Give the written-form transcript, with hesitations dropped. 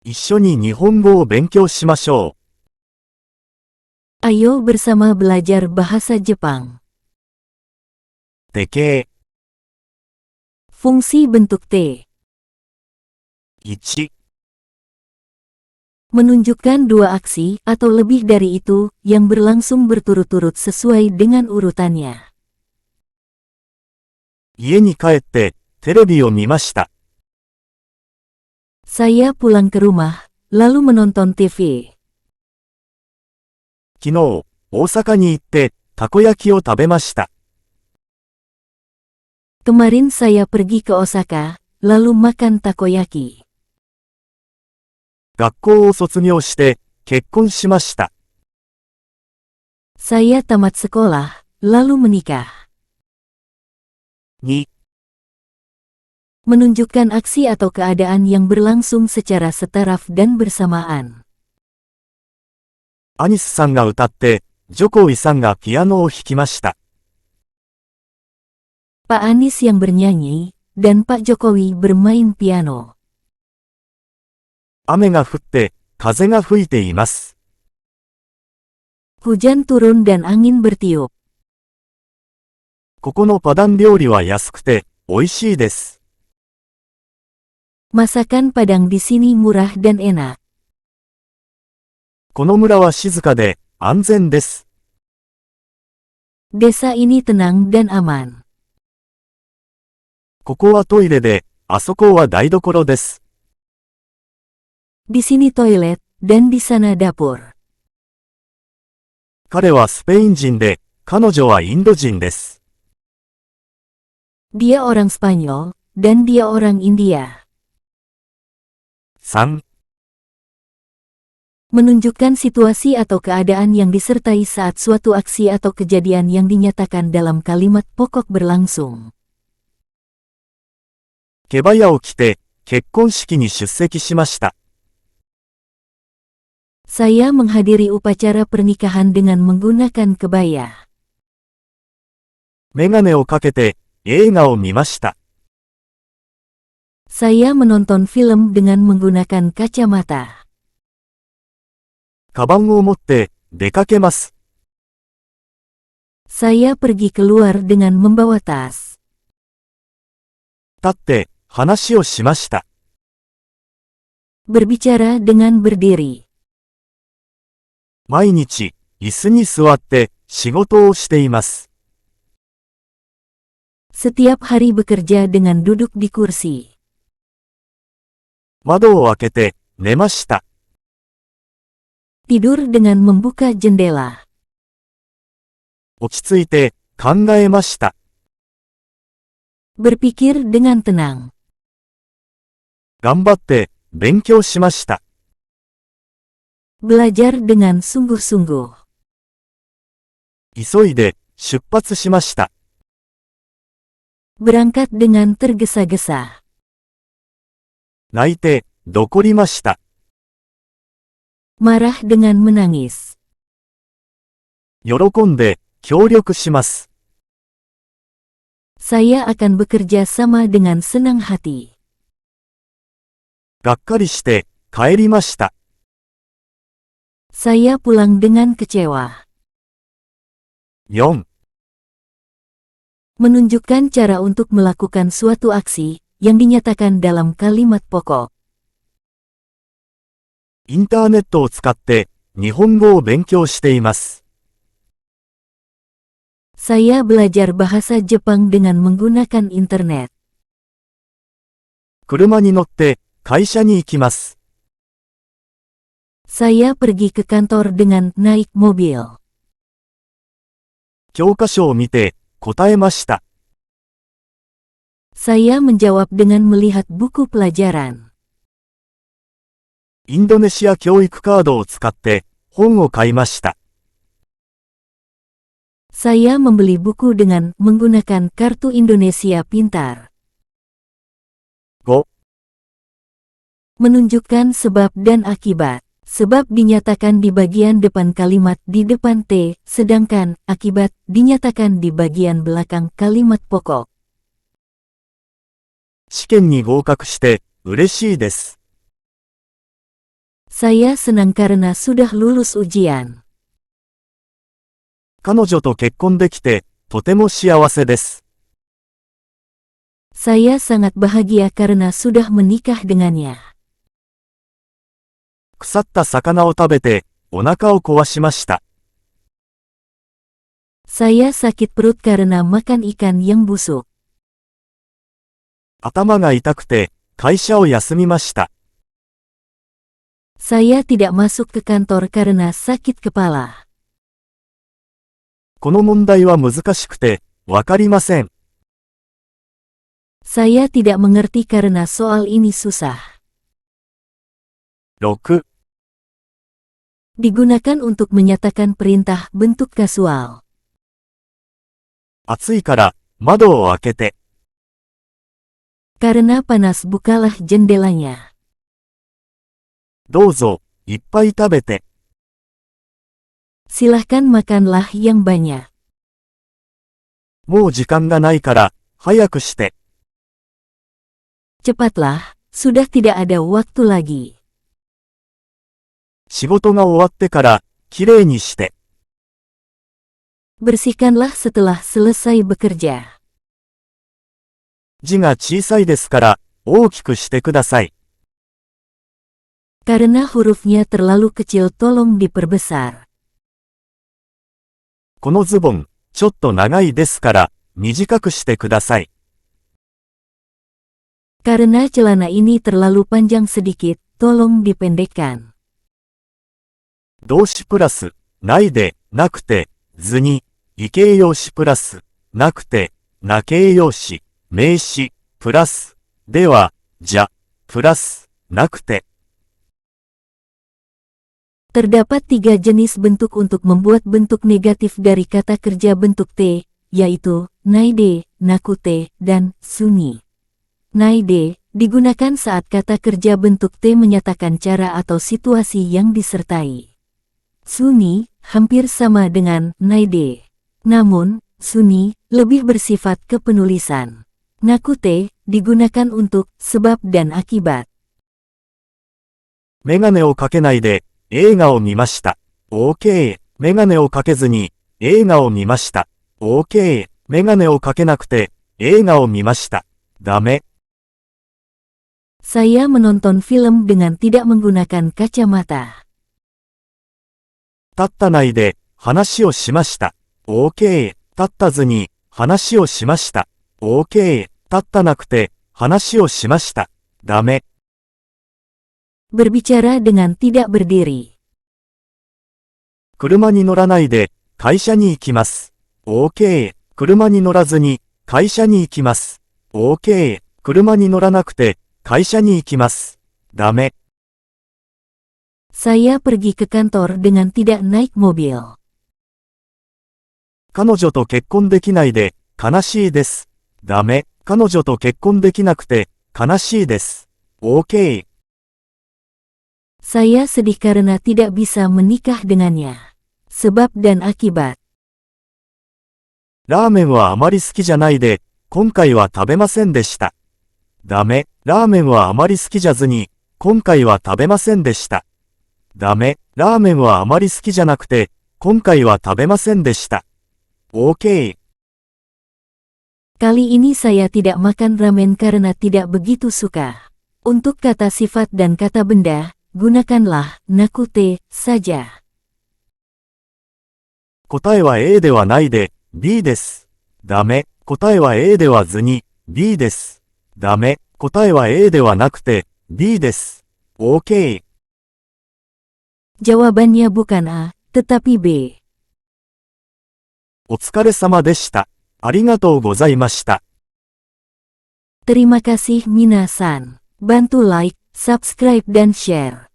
一緒に日本語を勉強しましょ Ayo bersama belajar bahasa Jepang. う。手形 Fungsi bentuk T. 1、Menunjukkan dua aksi atau lebih dari itu yang berlangsung berturut-turut sesuai dengan urutannya. 家に帰ってテレビを見ました。Saya pulang ke rumah, lalu menonton TV. 昨日、大阪に行ってたこ焼きを食べました。Kemarin saya pergi ke Osaka, lalu makan takoyaki. 学校を卒業して結婚しました。Saya tamat sekolah, lalu menikah. 2、Menunjukkan aksi atau keadaan yang berlangsung secara setaraf dan bersamaan. アニスさんが歌って、ジョコイさんがピアノを弾きました。Pak Anies yang bernyanyi, dan Pak Jokowi bermain piano. 雨が降って、風が吹いています。Hujan turun dan angin bertiup. ここのパダン料理は安くて、美味しいです。Masakan Padang di sini murah dan enak. この村は静かで、安全です。Desa ini tenang dan aman. ここはトイレで、あそこは台所です。Di sini toilet, dan di sana dapur. 彼はスペイン人で、彼女はインド人です。Dia orang Spanyol, dan dia orang India. 3、Menunjukkan situasi atau keadaan yang disertai saat suatu aksi atau kejadian yang dinyatakan dalam kalimat pokok berlangsung. ケバヤを着て、結婚式に出席しました。Saya menghadiri upacara pernikahan dengan menggunakan kebaya. メガネをかけて、映画を見ました。Saya menonton film dengan menggunakan kacamata. カバンを持って、出かけます。Saya pergi keluar dengan membawa tas. 立って、話をしました。Berbicara dengan berdiri. 毎日、椅子に座って、仕事をしています。Setiap hari bekerja dengan duduk di kursi. 窓を開けて、寝ました。Tidur dengan membuka jendela. 落ち着いて、考えました。Berpikir dengan tenang. 頑張って、勉強しました。Belajar dengan sungguh-sungguh. 急いで、出発しました。Berangkat dengan tergesa-gesa. 泣いて、どこりました。Marah dengan menangis. 喜んで、協力します。Saya akan bekerja sama dengan senang hati. がっかりして、帰りました。Saya pulang dengan kecewa. 4、Menunjukkan cara untuk melakukan suatu aksi yang dinyatakan dalam kalimat pokok. インターネットを使って、日本語を勉強しています。Saya belajar bahasa Jepang dengan menggunakan internet. 車に乗って、会社に行きます。Saya pergi ke kantor dengan naik mobil. 教科書を見て、答えました。Saya menjawab dengan melihat buku pelajaran. インドネシア教育カードを使って、本を買いました。Saya membeli buku dengan menggunakan kartu Indonesia Pintar. 5、Menunjukkan sebab dan akibat. Sebab dinyatakan di bagian depan kalimat di depan T, sedangkan akibat dinyatakan di bagian belakang kalimat pokok. 試験に合格して、嬉しいです。Saya senang karena sudah lulus ujian. 彼女と結婚できて、とても幸せです。Saya sangat bahagia karena sudah menikah dengannya. 腐った魚を食べて、お腹を壊しました。Saya sakit perut karena makan ikan yang busuk. 頭が痛くて、会社を休みました。Saya tidak masuk ke kantor karena sakit kepala. この問題は難しくて、わかりません。Saya tidak mengerti karena soal ini susah. 6. Digunakan untuk menyatakan perintah bentuk kasual. 暑いから、窓を開けて。Karena panas bukalah jendelanya. どうぞ、いっぱい食べて。Silahkan makanlah yang banyak. もう時間がないから、早くして。Cepatlah, sudah tidak ada waktu lagi. 仕事が終わってから、きれいにして。Bersihkanlah setelah selesai bekerja. 字が小さいですから、大きくしてください。Karena hurufnya terlalu kecil tolong diperbesar. このズボン、ちょっと長いですから、短くしてください。Karena celana ini terlalu panjang sedikit, tolong dipendekkan. 動詞プラス、ないで、なくて、図に、異形容詞プラス、なくて、な形容詞、名詞、プラス、では、じゃ、プラス、なくて。Terdapat 3 jenis bentuk untuk membuat bentuk negatif dari kata kerja bentuk T, yaitu naide, nakute, dan suni. Naide digunakan saat kata kerja bentuk T menyatakan cara atau situasi yang disertai. Suni hampir sama dengan naide. Namun, suni lebih bersifat kepenulisan. Nakute digunakan untuk sebab dan akibat. メガネをかけないで、映画を見ました。OK。メガネをかけずに、映画を見ました。OK。メガネをかけなくて、映画を見ました。ダメ。Saya menonton film dengan tidak menggunakan kacamata. 立ったないで、話をしました。OK。立ったずに、話をしました。OK。立ったなくて、話をしました。ダメ。Berbicara dengan tidak berdiri. 車に乗らないで、会社に行きます。OK。車に乗らずに、会社に行きます。OK。車に乗らなくて、会社に行きます。ダメ。Saya pergi ke kantor dengan tidak naik mobil. 彼女と結婚できないで、悲しいです。ダメ。彼女と結婚できなくて、悲しいです。OK。Saya sedih karena tidak bisa menikah dengannya. Sebab dan akibat. ラーメンはあまり好きじゃないで、今回は食べませんでした。ダメ。ラーメンはあまり好きじゃずに、今回は食べませんでした。ダメ。ラーメンはあまり好きじゃなくて、今回は食べませんでした。OK。Kali ini saya tidak makan ramen karena tidak begitu suka. Untuk kata sifat dan kata benda, gunakanlah nakute saja. 答えは A ではないで、B です。ダメ。答えは A ではずに、B です。ダメ。答えは A ではなくて、B です。OK。Jawabannya bukan A, tetapi B. お疲れ様でした。ありがとうございました。Terima kasih minasan. Bantu like, subscribe dan share.